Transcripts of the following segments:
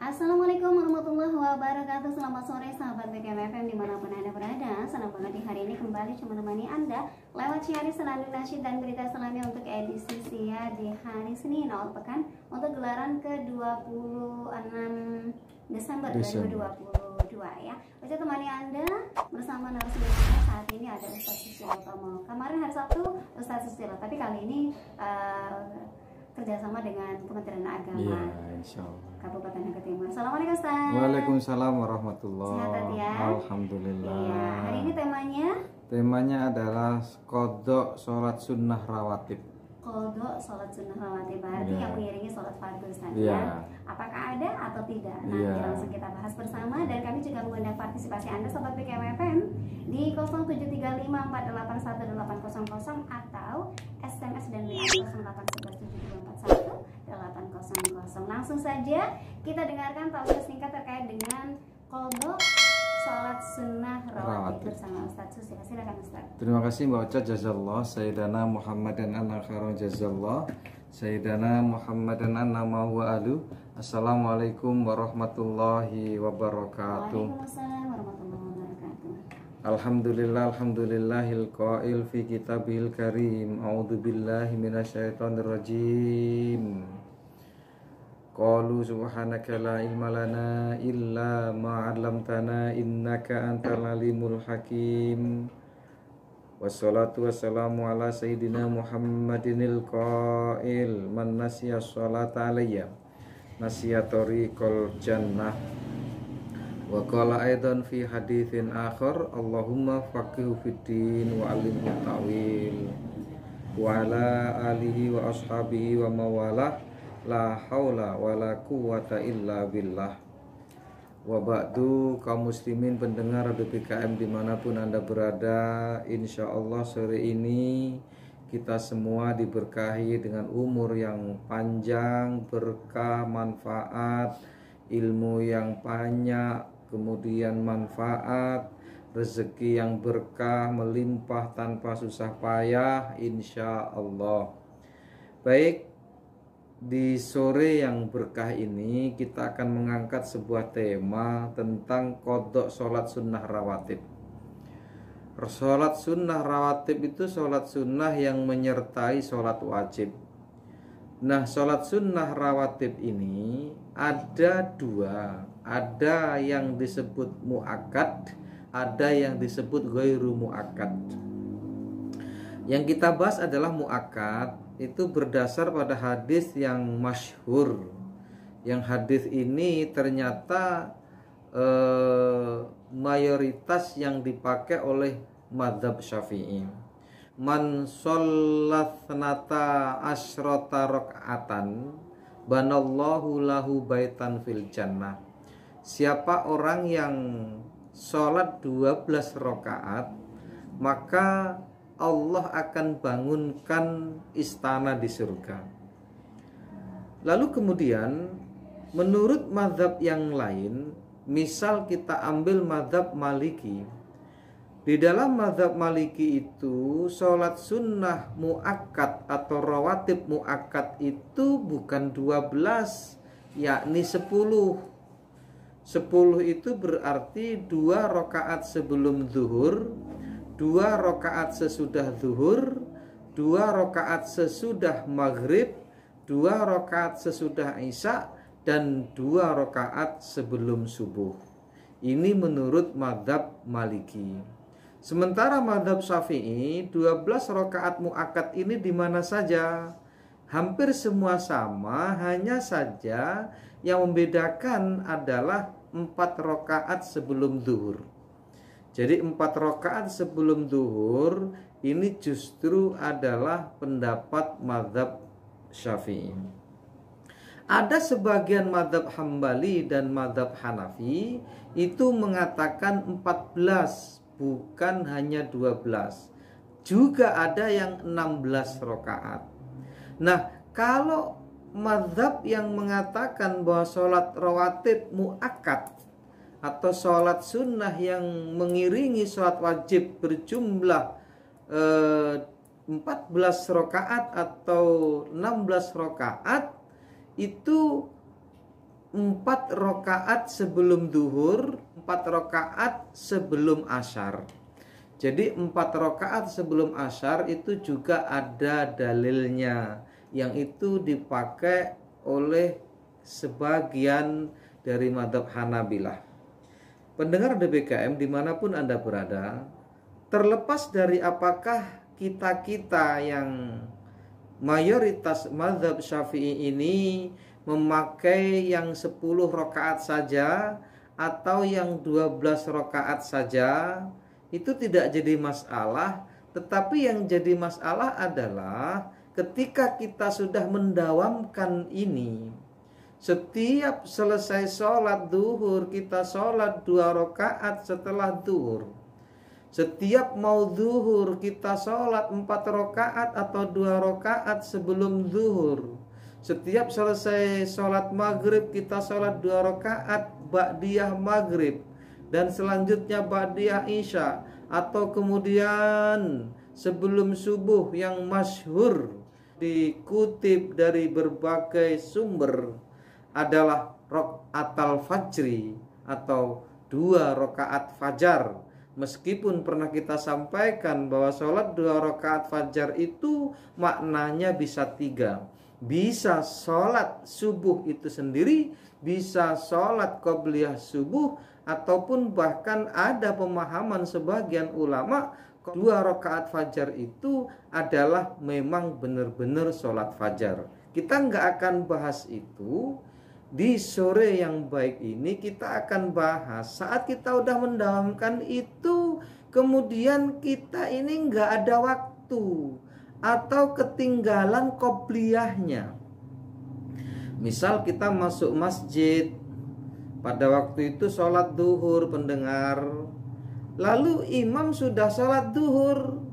Assalamualaikum warahmatullahi wabarakatuh. Selamat sore sahabat BKMFM dimanapun Anda berada. Senang banget di hari ini kembali cuma menemani Anda lewat siaran senandung nasyid dan berita Islamiyah untuk edisi siar di hari Senin awal pekan untuk gelaran ke-26 Desember 2022 ya. Saya temani Anda bersama narasumber saat ini ada Ustaz Susilo Tomo. Kemarin hari Sabtu Ustaz Susilo, tapi kali ini kerjasama dengan Kementerian Agama. Iya, insya Allah. Kabupaten Nagari Timur. Assalamualaikum Ustaz. Waalaikumsalam warahmatullahi Sehat ya? Alhamdulillah. Iya, hari ini temanya adalah kodok sholat sunnah rawatib. Kodok sholat sunnah rawatib, berarti Iya. yang mengiringi sholat fardu Ustaz Iya. ya. Apakah ada atau tidak? Nanti Iya. langsung kita bahas bersama, dan kami juga mengundang partisipasi Anda sobat BKMFM di 0735481800 atau SMS dan WA 08117241 Langsung saja kita dengarkan tausiah singkat terkait dengan kodok sholat sunnah rawatib bersama Ustaz Susilo. Silakan Ustaz. Terima kasih Mbak Ocha, jazallah. Sayyidana Muhammad dan anak kharon jazallah. Sayyidana Muhammad dan anak wa alu. Assalamualaikum warahmatullahi wabarakatuh. Waalaikumsalam warahmatullahi wabarakatuh. Alhamdulillah, alhamdulillahil qail fi kitabihil karim. A'udzu billahi minasyaitonir rajim. Qalu subhanaka la ilma lana illa ma 'allamtana innaka antal alimul hakim. Wassalatu wassalamu ala sayyidina Muhammadinil qail man nasiya sholata alayya nasiya tariqal jannah. Wa qala aidan fi haditsin akhar Allahumma faqihhu fid din wa 'allimhu ta'wil wa ala alihi wa ashabihi wa mawalah la haula wala quwata illa billah. Wa ba'du, kaum muslimin pendengar Radio BKM dimanapun Anda berada, insya Allah sore ini kita semua diberkahi dengan umur yang panjang, berkah, manfaat, ilmu yang banyak, kemudian manfaat, rezeki yang berkah, melimpah tanpa susah payah, insya Allah. Baik, di sore yang berkah ini kita akan mengangkat sebuah tema tentang kodok sholat sunnah rawatib. Sholat sunnah rawatib itu sholat sunnah yang menyertai sholat wajib. Nah, sholat sunnah rawatib ini ada dua. Ada yang disebut mu'akkad, ada yang disebut ghairu mu'akkad. Yang kita bahas adalah mu'akkad. Itu berdasar pada hadis yang masyhur. Yang hadis ini ternyata mayoritas yang dipakai oleh mazhab Syafi'i. Man shollatnata asyrata rakaatan banallahu lahu baitan fil jannah. Siapa orang yang sholat 12 rakaat, maka Allah akan bangunkan istana di surga. Lalu kemudian menurut mazhab yang lain, misal kita ambil mazhab Maliki. Di dalam mazhab Maliki itu sholat sunnah mu'akkad atau rawatib mu'akkad itu bukan 12, yakni 10. 10 itu berarti 2 rakaat sebelum zuhur, 2 rakaat sesudah zuhur, 2 rakaat sesudah maghrib, 2 rakaat sesudah isya, dan 2 rakaat sebelum subuh. Ini menurut mazhab Maliki. Sementara mazhab Syafi'i 12 rakaat mu'akkad ini di mana saja? Hampir semua sama, hanya saja yang membedakan adalah 4 rakaat sebelum zuhur. Jadi 4 rakaat sebelum zuhur ini justru adalah pendapat mazhab Syafi'i. Ada sebagian mazhab Hambali dan mazhab Hanafi itu mengatakan 14, bukan hanya 12. Juga ada yang 16 rakaat. Nah, kalau mazhab yang mengatakan bahwa sholat rawatib mu'akkad atau sholat sunnah yang mengiringi sholat wajib berjumlah 14 rakaat atau 16 rakaat itu 4 rakaat sebelum duhur, 4 rakaat sebelum asyar. Jadi 4 rakaat sebelum asyar itu juga ada dalilnya, yang itu dipakai oleh sebagian dari mazhab Hanabilah. Pendengar DBKM dimanapun Anda berada, terlepas dari apakah kita yang mayoritas mazhab Syafi'i ini memakai yang 10 rakaat saja atau yang 12 rakaat saja, itu tidak jadi masalah. Tetapi yang jadi masalah adalah ketika kita sudah mendawamkan ini, setiap selesai sholat duhur kita sholat 2 rakaat setelah duhur. Setiap mau duhur kita sholat 4 rakaat atau 2 rakaat sebelum duhur. Setiap selesai sholat maghrib kita sholat 2 rakaat ba'diyah maghrib. Dan selanjutnya ba'diyah isya. Atau kemudian sebelum subuh yang masyhur dikutip dari berbagai sumber adalah rakaatul fajri atau 2 rakaat fajar. Meskipun pernah kita sampaikan bahwa sholat 2 rakaat fajar itu maknanya bisa 3. Bisa sholat subuh itu sendiri, bisa sholat qobliyah subuh, ataupun bahkan ada pemahaman sebagian ulama 2 rakaat fajar itu adalah memang benar-benar sholat fajar. Kita nggak akan bahas itu. Di sore yang baik ini kita akan bahas saat kita udah mendawamkan itu, kemudian kita ini nggak ada waktu atau ketinggalan qobliyahnya. Misal kita masuk masjid, pada waktu itu sholat duhur pendengar, lalu imam sudah sholat duhur,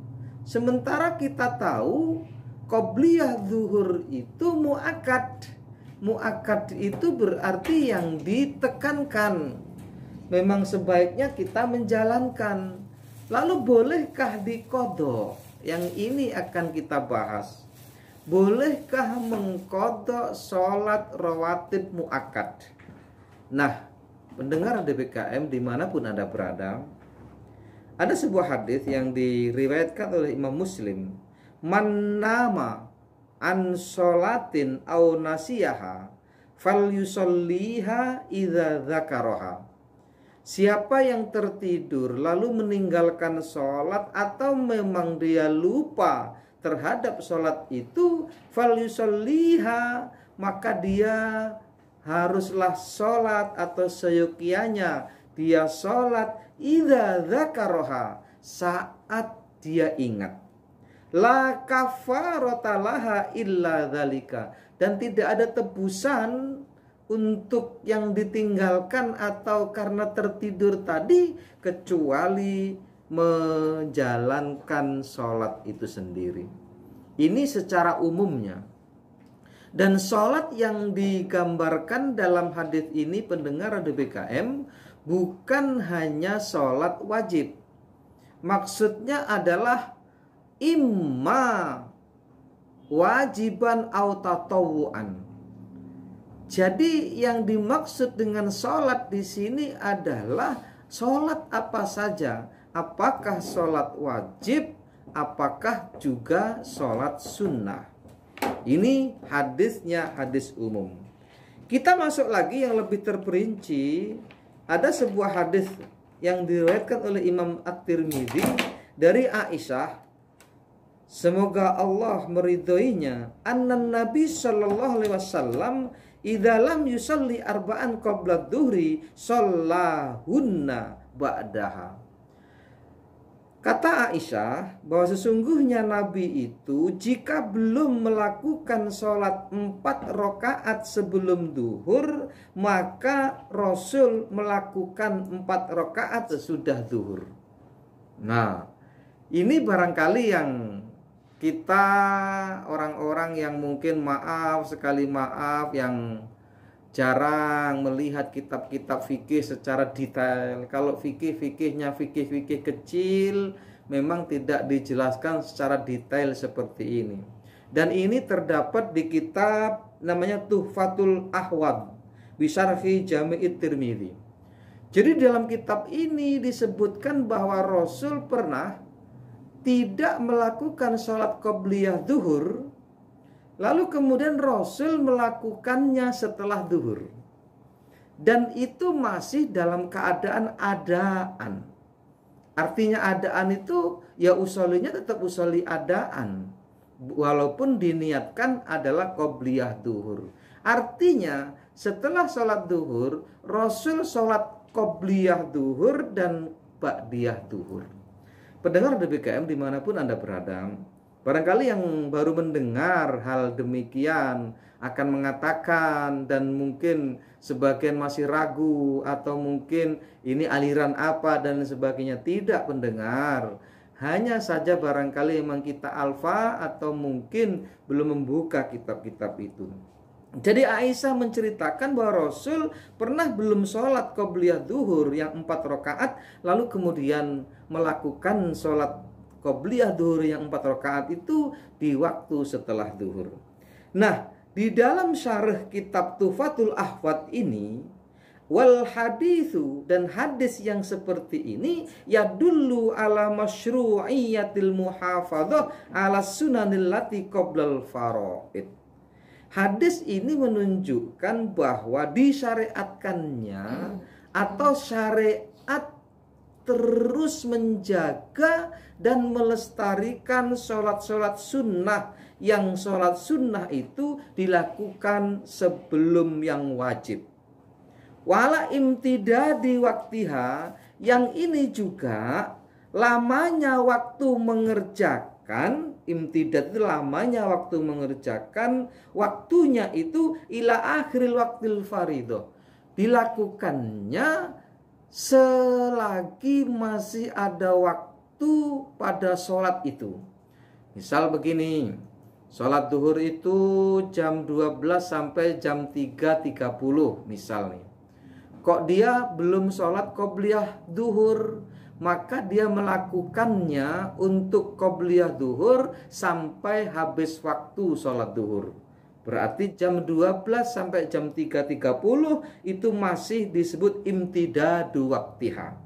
sementara kita tahu qobliyah duhur itu mu'akkad. Mu'akkad itu berarti yang ditekankan. Memang sebaiknya kita menjalankan. Lalu bolehkah diqodho? Yang ini akan kita bahas. Bolehkah mengqodho sholat rawatib mu'akkad? Nah, pendengar DBKM dimanapun Anda berada, ada sebuah hadis yang diriwayatkan oleh Imam Muslim. Man nama an sholatin au nasiyaha fal yusolliha idza dzakaraha. Siapa yang tertidur lalu meninggalkan sholat atau memang dia lupa terhadap sholat itu, fal yusolliha, maka dia haruslah sholat atau seyogianya dia sholat idza dzakaraha, saat dia ingat. La kafarata laha illa dzalika, dan tidak ada tebusan untuk yang ditinggalkan atau karena tertidur tadi kecuali menjalankan sholat itu sendiri. Ini secara umumnya. Dan sholat yang digambarkan dalam hadis ini pendengar DBKM bukan hanya sholat wajib. Maksudnya adalah imma wajiban au tatawuan. Jadi yang dimaksud dengan sholat di sini adalah sholat apa saja. Apakah sholat wajib, apakah juga sholat sunnah. Ini hadisnya hadis umum. Kita masuk lagi yang lebih terperinci. Ada sebuah hadis yang diriwayatkan oleh Imam At-Tirmidzi dari Aisyah, semoga Allah meridhoinya, annan Nabi sallallahu alaihi wasallam idza lam yusalli arba'an qabla dhuhri shallahunna ba'daha. Kata Aisyah bahwa sesungguhnya Nabi itu jika belum melakukan sholat 4 rakaat sebelum duhur, maka Rasul melakukan 4 rakaat sesudah duhur. Nah, ini barangkali yang kita orang-orang yang mungkin sekali maaf yang jarang melihat kitab-kitab fikih secara detail. Kalau fikihnya fikih kecil, memang tidak dijelaskan secara detail seperti ini. Dan ini terdapat di kitab namanya Tuhfatul Ahwad, Bisarhi Jami'it Tirmidzi. Jadi dalam kitab ini disebutkan bahwa Rasul pernah tidak melakukan sholat qobliyah duhur, lalu kemudian Rasul melakukannya setelah duhur. Dan itu masih dalam keadaan adaan. Artinya adaan itu ya usolinya tetap usoli adaan, walaupun diniatkan adalah qobliyah duhur. Artinya setelah sholat duhur, Rasul sholat qobliyah duhur dan ba'diyah duhur. Pendengar DBKM dimanapun Anda berada, barangkali yang baru mendengar hal demikian akan mengatakan, dan mungkin sebagian masih ragu, atau mungkin ini aliran apa dan sebagainya. Tidak, pendengar, hanya saja barangkali memang kita alfa atau mungkin belum membuka kitab-kitab itu. Jadi Aisyah menceritakan bahwa Rasul pernah belum sholat qobliyah duhur yang 4 rakaat, lalu kemudian melakukan sholat qobliyah duhur yang 4 rakaat itu di waktu setelah duhur. Nah, di dalam syarah kitab Tuhfatul Ahwad ini, wal hadithu, dan hadis yang seperti ini yadullu ala masyru'iyatil muhafadzah ala sunanil lati qoblal faraid. Hadis ini menunjukkan bahwa disyariatkannya atau syariat terus menjaga dan melestarikan sholat-sholat sunnah, yang sholat sunnah itu dilakukan sebelum yang wajib. Wala imtidadi waktiha, yang ini juga lamanya waktu mengerjakan, imtidad itu lamanya waktu mengerjakan, waktunya itu ila akhiril waktil faridoh, dilakukannya selagi masih ada waktu pada sholat itu. Misal begini, sholat duhur itu jam 12 sampai jam 3.30 misalnya. Kok dia belum sholat qobliyah duhur, maka dia melakukannya untuk qobliyah duhur sampai habis waktu sholat duhur. Berarti jam 12 sampai jam 3.30 itu masih disebut imtidadu waktiha.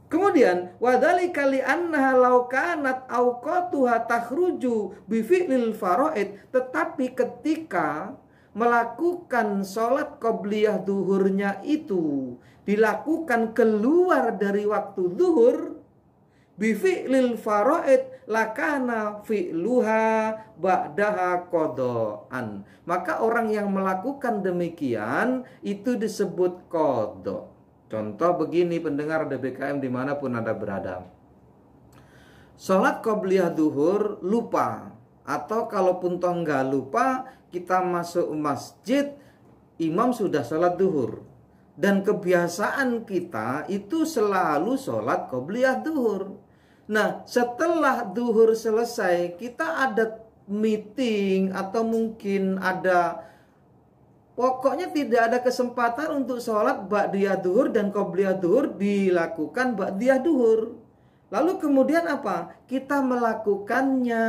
Kemudian wadzalika li annaha law kanat awqatuha takhruju bi fi'lil faraid, tetapi ketika melakukan sholat qobliyah duhurnya itu dilakukan keluar dari waktu duhur, bi fi'lil faraid lakana fi'luha ba'daha qada'an, maka orang yang melakukan demikian itu disebut qada'. Contoh begini, pendengar DBKM dimanapun Anda berada, sholat qobliyah duhur lupa, atau kalaupun toh nggak lupa, kita masuk masjid, imam sudah sholat duhur, dan kebiasaan kita itu selalu sholat qobliyah duhur. Nah, setelah duhur selesai, kita ada meeting atau mungkin ada, pokoknya tidak ada kesempatan untuk sholat ba'diyah duhur dan qobliyah duhur, dilakukan ba'diyah duhur. Lalu kemudian apa? Kita melakukannya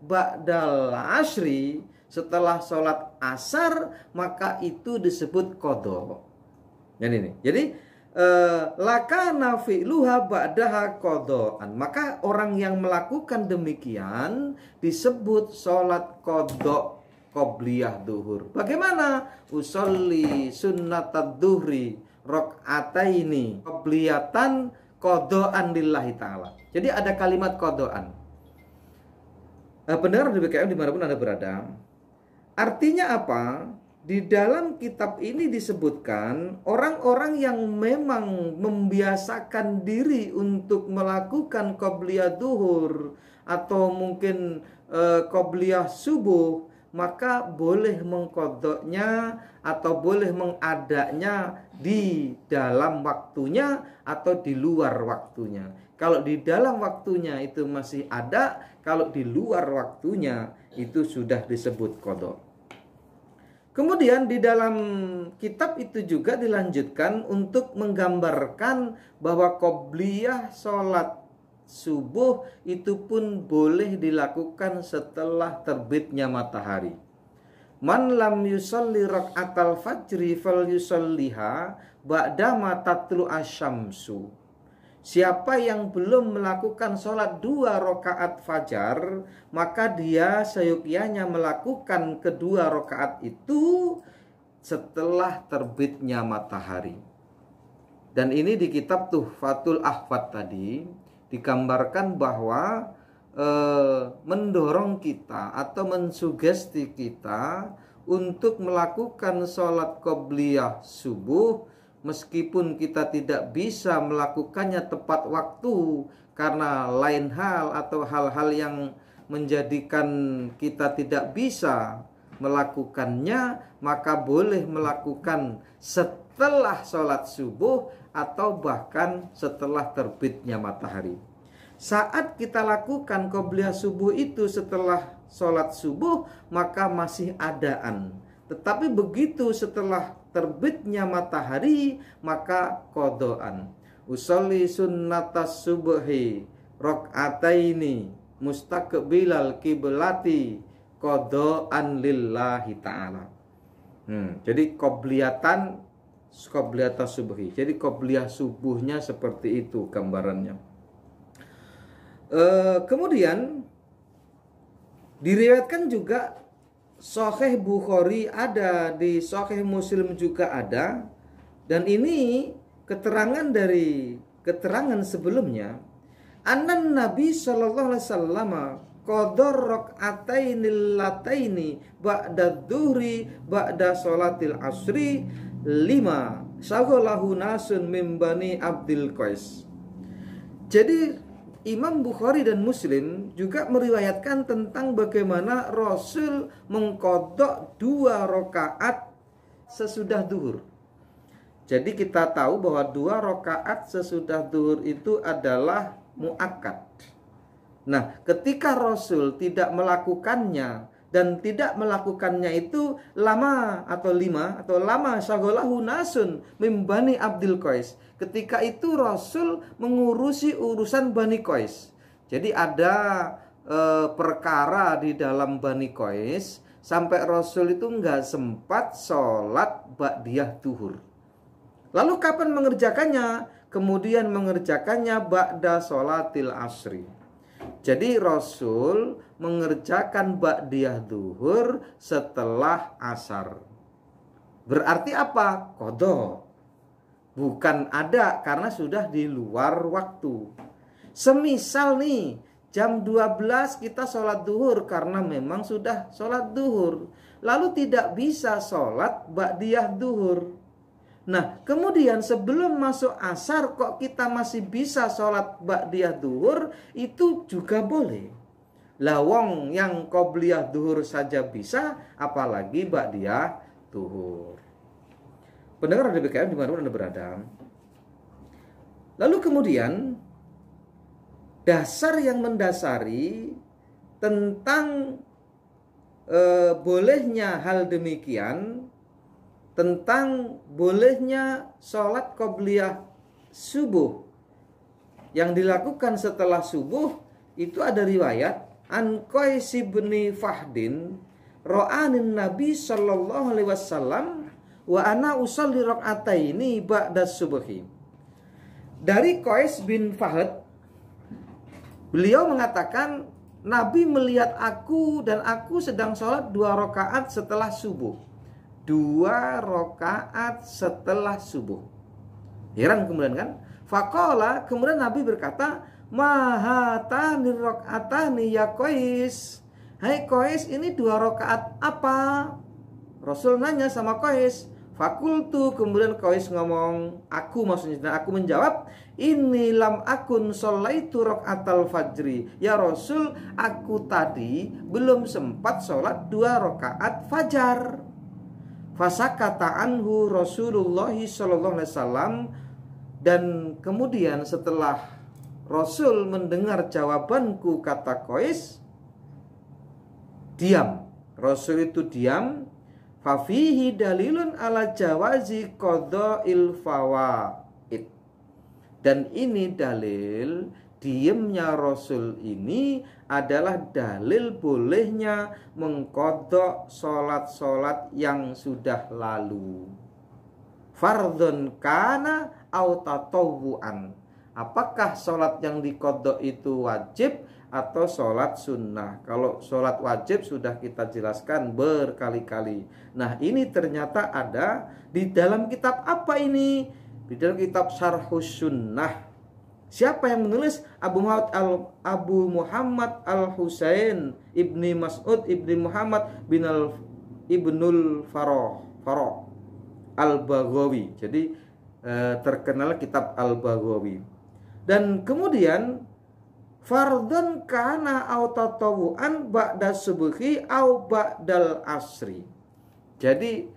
ba'dal ashri, setelah sholat asar, maka itu disebut qada'. Jadi lakana fi'luha ba'daha qada'an, maka orang yang melakukan demikian disebut sholat qada' qobliyah duhur. Bagaimana? Usolli sunnatad duhri rok'ataini qobliyatan qada'an lillahi ta'ala. Jadi ada kalimat qada'an. Pendengar DBKM dimanapun Anda berada, artinya apa? Di dalam kitab ini disebutkan orang-orang yang memang membiasakan diri untuk melakukan qobliyah duhur atau mungkin qobliyah subuh, maka boleh mengqadanya atau boleh mengadanya di dalam waktunya atau di luar waktunya. Kalau di dalam waktunya itu masih ada, kalau di luar waktunya itu sudah disebut qada'. Kemudian di dalam kitab itu juga dilanjutkan untuk menggambarkan bahwa qobliyah sholat subuh itu pun boleh dilakukan setelah terbitnya matahari. Man lam yusalli rak'atal fajri fal yusalliha ba'dama tatlu asyamsu. Siapa yang belum melakukan sholat 2 rakaat fajar, maka dia seyogyanya melakukan kedua rakaat itu setelah terbitnya matahari. Dan ini di kitab Tuhfatul Ahfad tadi digambarkan bahwa mendorong kita atau mensugesti kita untuk melakukan sholat qobliyah subuh meskipun kita tidak bisa melakukannya tepat waktu karena lain hal atau hal-hal yang menjadikan kita tidak bisa melakukannya, maka boleh melakukan setelah sholat subuh atau bahkan setelah terbitnya matahari. Saat kita lakukan qobliyah subuh itu setelah sholat subuh, maka masih adaan. Tetapi begitu setelah terbitnya matahari, maka qodoan. Usolli sunnatas subhi rok'ataini mustaqbilal kiblati qodoan lillahi ta'ala. Jadi qobliyatan subhi. Jadi qobliyah subuhnya seperti itu gambarannya. Kemudian diriwayatkan juga Sahih Bukhari ada, di Sahih Muslim juga ada, dan ini keterangan dari keterangan sebelumnya. Anan Nabi sallallahu alaihi wasallam qadar rak'atainil lataini ba'da dhuhri ba'da sholatil asri 5 syaghalahu nasun min bani Abdul Qais. Jadi Imam Bukhari dan Muslim juga meriwayatkan tentang bagaimana Rasul mengqadha 2 rakaat sesudah duhur. Jadi kita tahu bahwa 2 rakaat sesudah duhur itu adalah muakkad. Nah, ketika Rasul tidak melakukannya dan tidak melakukannya itu lama atau 5 atau lama syaghalahu nasun min bani Abdul Qais. Ketika itu Rasul mengurusi urusan Bani Qais. Jadi ada perkara di dalam Bani Qais sampai Rasul itu nggak sempat sholat ba'diyah duhur. Lalu kapan mengerjakannya? Kemudian mengerjakannya ba'da sholatil asri. Jadi Rasul mengerjakan ba'diyah duhur setelah asar. Berarti apa? Qadha. Bukan ada, karena sudah di luar waktu. Semisal nih jam 12 kita sholat duhur karena memang sudah sholat duhur, lalu tidak bisa sholat ba'diyah duhur. Nah, kemudian sebelum masuk asar kok kita masih bisa sholat ba'diyah duhur, itu juga boleh. Lawong yang qobliyah duhur saja bisa, apalagi ba'diyah duhur. Pendengar DBKM dimanapun Anda berada. Lalu kemudian dasar yang mendasari tentang bolehnya hal demikian, tentang bolehnya sholat qobliyah subuh yang dilakukan setelah subuh, itu ada riwayat an Qais bin Fahdin ra'anin Nabi sallallahu alaihi wasallam wa ana usalli rak'ataini ba'da subhi. Dari Qais bin Fahd, beliau mengatakan Nabi melihat aku dan aku sedang sholat 2 rakaat setelah subuh. 2 rakaat setelah subuh. Heran kemudian kan? Faqala, kemudian Nabi berkata, mahatani rak'atani ya Qais. Hai Qais, ini 2 rakaat apa? Rasul nanya sama Qais. Fakultu, kemudian Qais ngomong, aku maksudnya, aku menjawab, ini lam akun sholaitu rak'atal fajri. Ya Rasul, aku tadi belum sempat sholat 2 rakaat fajar. Fasakata anhu Rasulullah sallallahu alaihi wasallam. Dan kemudian setelah Rasul mendengar jawabanku, kata Qais, diam. Rasul itu diam. Fafihi dalilun ala jawazi qadha'il fawaid. Dan ini dalil diemnya Rasul ini adalah dalil bolehnya mengqadha sholat-sholat yang sudah lalu. Fardhon kana au tatawwuan. Apakah sholat yang diqadha itu wajib atau sholat sunnah? Kalau sholat wajib sudah kita jelaskan berkali-kali. Nah, ini ternyata ada di dalam kitab apa ini? Di dalam kitab Syarhus Sunnah. Siapa yang menulis? Abu Muhammad Al-Husain Ibni Mas'ud Ibni Muhammad Ibnul Farah Al-Baghawi. Jadi terkenal kitab Al-Baghawi. Dan kemudian fardhon kana au tatawuan ba'da subhi au ba'dal asri. Jadi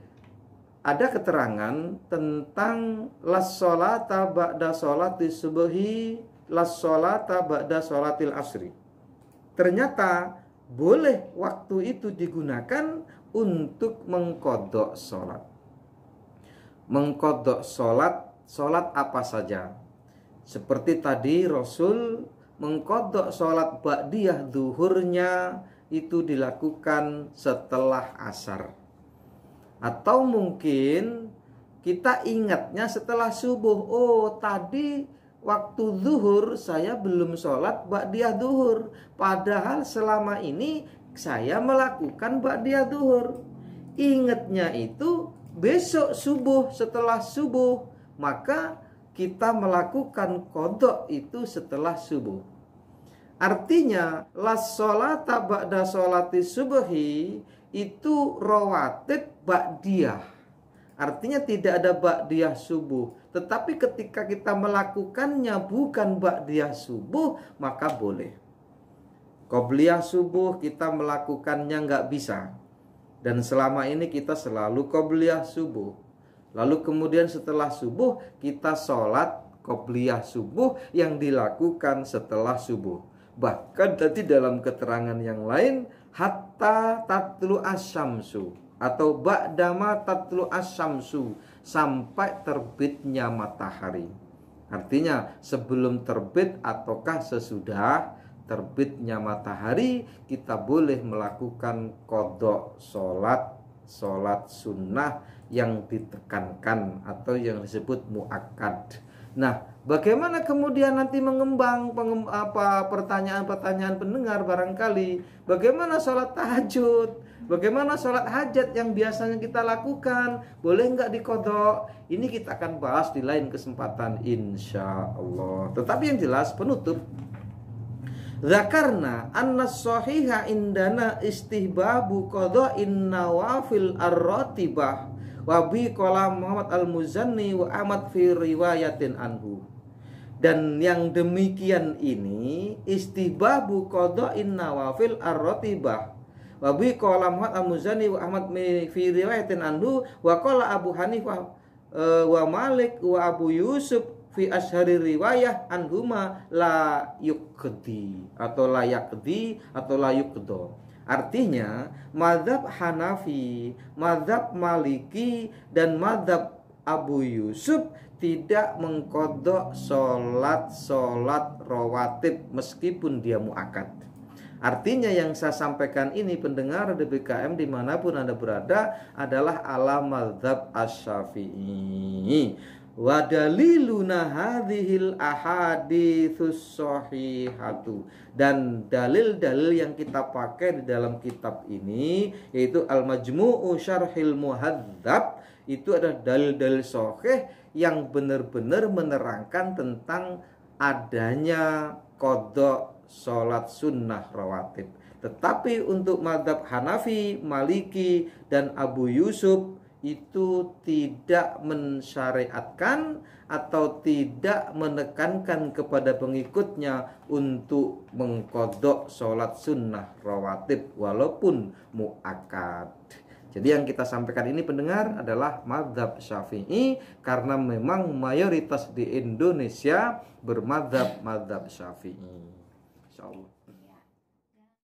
ada keterangan tentang las sholata ba'da sholati subhi, las sholata ba'da sholatil asri. Ternyata boleh waktu itu digunakan untuk mengqadha sholat. Mengqadha sholat apa saja. Seperti tadi Rasul mengqadha sholat ba'diyah zuhurnya itu dilakukan setelah asar. Atau mungkin kita ingatnya setelah subuh. Oh, tadi waktu zuhur saya belum sholat ba'diyah zuhur. Padahal selama ini saya melakukan ba'diyah zuhur. Ingatnya itu besok subuh, setelah subuh. Maka kita melakukan qadha itu setelah subuh. Artinya las sholata ba'da sholati subhi itu rawatib ba'diyah. Artinya tidak ada ba'diyah subuh. Tetapi ketika kita melakukannya bukan ba'diyah subuh, maka boleh. Qobliyah subuh kita melakukannya nggak bisa. Dan selama ini kita selalu qobliyah subuh. Lalu kemudian setelah subuh kita sholat qobliyah subuh yang dilakukan setelah subuh. Bahkan tadi dalam keterangan yang lain, hatta tatlu asyamsu atau ba'dama tatlu asyamsu, sampai terbitnya matahari. Artinya sebelum terbit ataukah sesudah terbitnya matahari kita boleh melakukan qadha sholat sunnah yang ditekankan atau yang disebut muakkad. Nah, bagaimana kemudian nanti mengembang pertanyaan-pertanyaan pendengar barangkali, bagaimana sholat tahajud, bagaimana sholat hajat yang biasanya kita lakukan, boleh nggak diqadha? Ini kita akan bahas di lain kesempatan insya Allah. Tetapi yang jelas penutup, zakarna anna shahiha indana istihbabu qadha'in nawafil ar-ratibah wa bi qala Muhammad al-Muzanni wa Ahmad fi riwayatin anhu. Dan yang demikian ini istihbabu qadha'in nawafil ar-ratibah wa bi qala Muhammad al-Muzanni wa Ahmad fi riwayatin anhu wa qala Abu Hanifah wa Malik wa Abu Yusuf fi ashari riwayah anhuma la yuqdi atau la yaqdi atau la yuqdo. Artinya mazhab Hanafi, mazhab Maliki dan mazhab Abu Yusuf tidak mengqadha sholat rawatib meskipun dia muakkad. Artinya yang saya sampaikan ini pendengar DBKM dimanapun Anda berada adalah ala mazhab Asy-Syafi'i. Wa daliluna hadhil ahaditsus shahihatu, dan dalil-dalil yang kita pakai di dalam kitab ini yaitu Al-Majmu'u Syarhil Muhadzab, itu adalah dalil-dalil sahih yang benar-benar menerangkan tentang adanya qadha sholat sunnah rawatib. Tetapi untuk mazhab Hanafi, Maliki dan Abu Yusuf itu tidak mensyariatkan atau tidak menekankan kepada pengikutnya untuk mengqadha sholat sunnah rawatib walaupun muakkad. Jadi yang kita sampaikan ini pendengar adalah mazhab Syafi'i, karena memang mayoritas di Indonesia bermadzhab mazhab Syafi'i. Insyaallah.